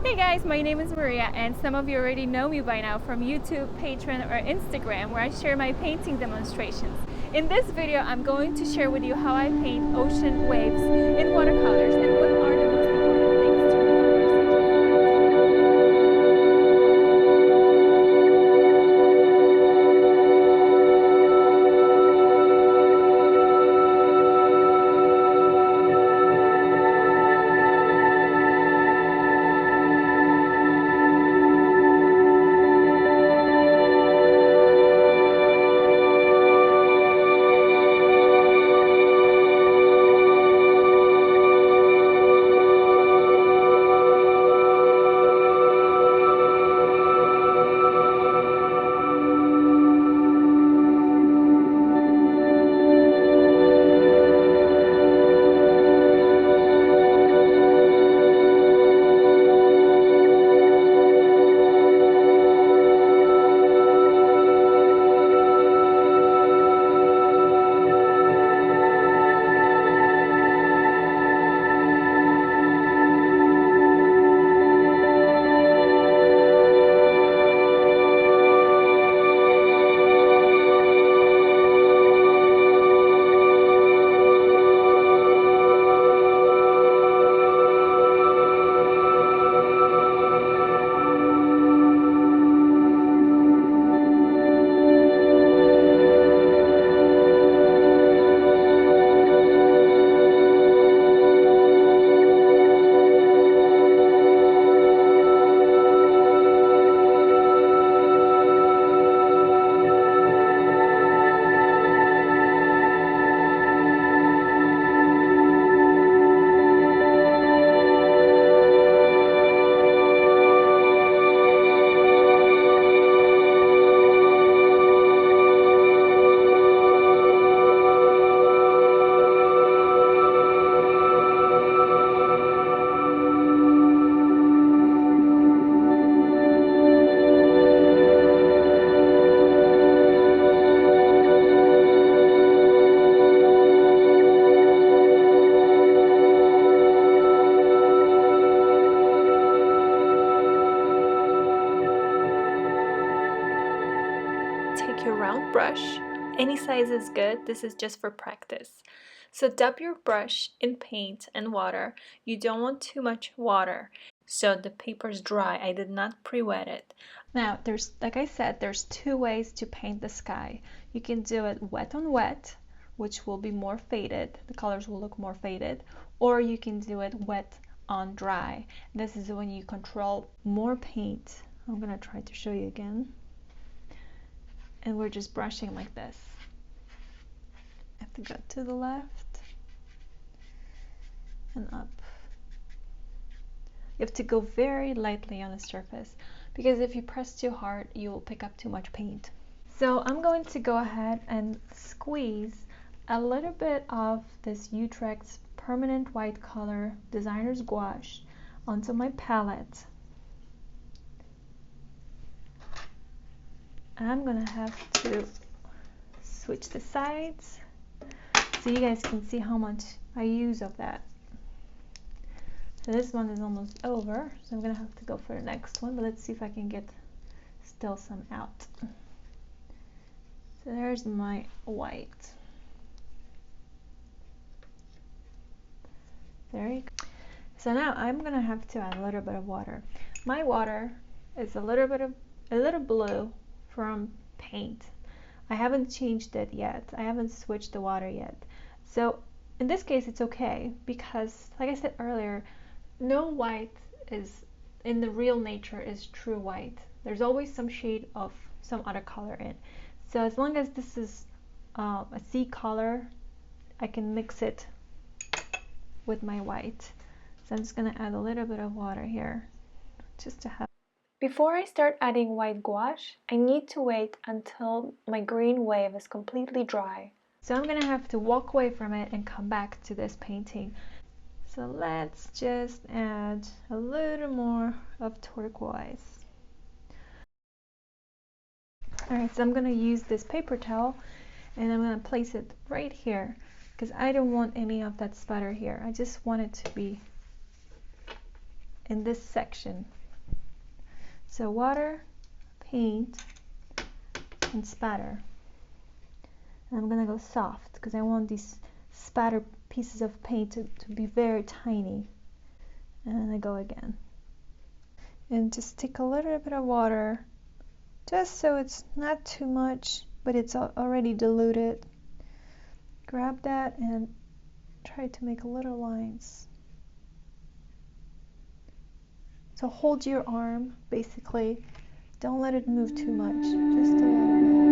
Hey guys, my name is Maria, and some of you already know me by now from YouTube, Patreon, or Instagram, where I share my painting demonstrations. In this video, I'm going to share with you how I paint ocean waves in watercolors and what are the most important things to take your round brush. Any size is good. This is just for practice. So dip your brush in paint and water. You don't want too much water, so the paper's dry. I did not pre-wet it. Now, like I said, there's two ways to paint the sky. You can do it wet on wet, which will be more faded. The colors will look more faded, or you can do it wet on dry. This is when you control more paint. I'm gonna try to show you again. And we're just brushing like this. I have to go to the left and up. You have to go very lightly on the surface, because if you press too hard, you will pick up too much paint. So I'm going to go ahead and squeeze a little bit of this Utrecht's permanent white color designer's gouache onto my palette. I'm gonna have to switch the sides so you guys can see how much I use of that. So this one is almost over, so I'm gonna have to go for the next one, but let's see if I can get still some out. So there's my white. There you go. So now I'm gonna have to add a little bit of water. My water is a little blue from paint. I haven't changed it yet. I haven't switched the water yet. So in this case it's okay, because like I said earlier, no white is in the real nature is true white. There's always some shade of some other color in. So as long as this is a sea color, I can mix it with my white. So I'm just gonna add a little bit of water here just to have. Before I start adding white gouache, I need to wait until my green wave is completely dry. So I'm gonna have to walk away from it and come back to this painting. So let's just add a little more of turquoise. Alright, so I'm gonna use this paper towel and I'm gonna place it right here because I don't want any of that splatter here. I just want it to be in this section So water, paint, and spatter. And I'm gonna go soft because I want these spatter pieces of paint to be very tiny. And I go again. And just take a little bit of water, just so it's not too much, but it's already diluted. Grab that and try to make little lines. So hold your arm, basically. Don't let it move too much, just a little bit.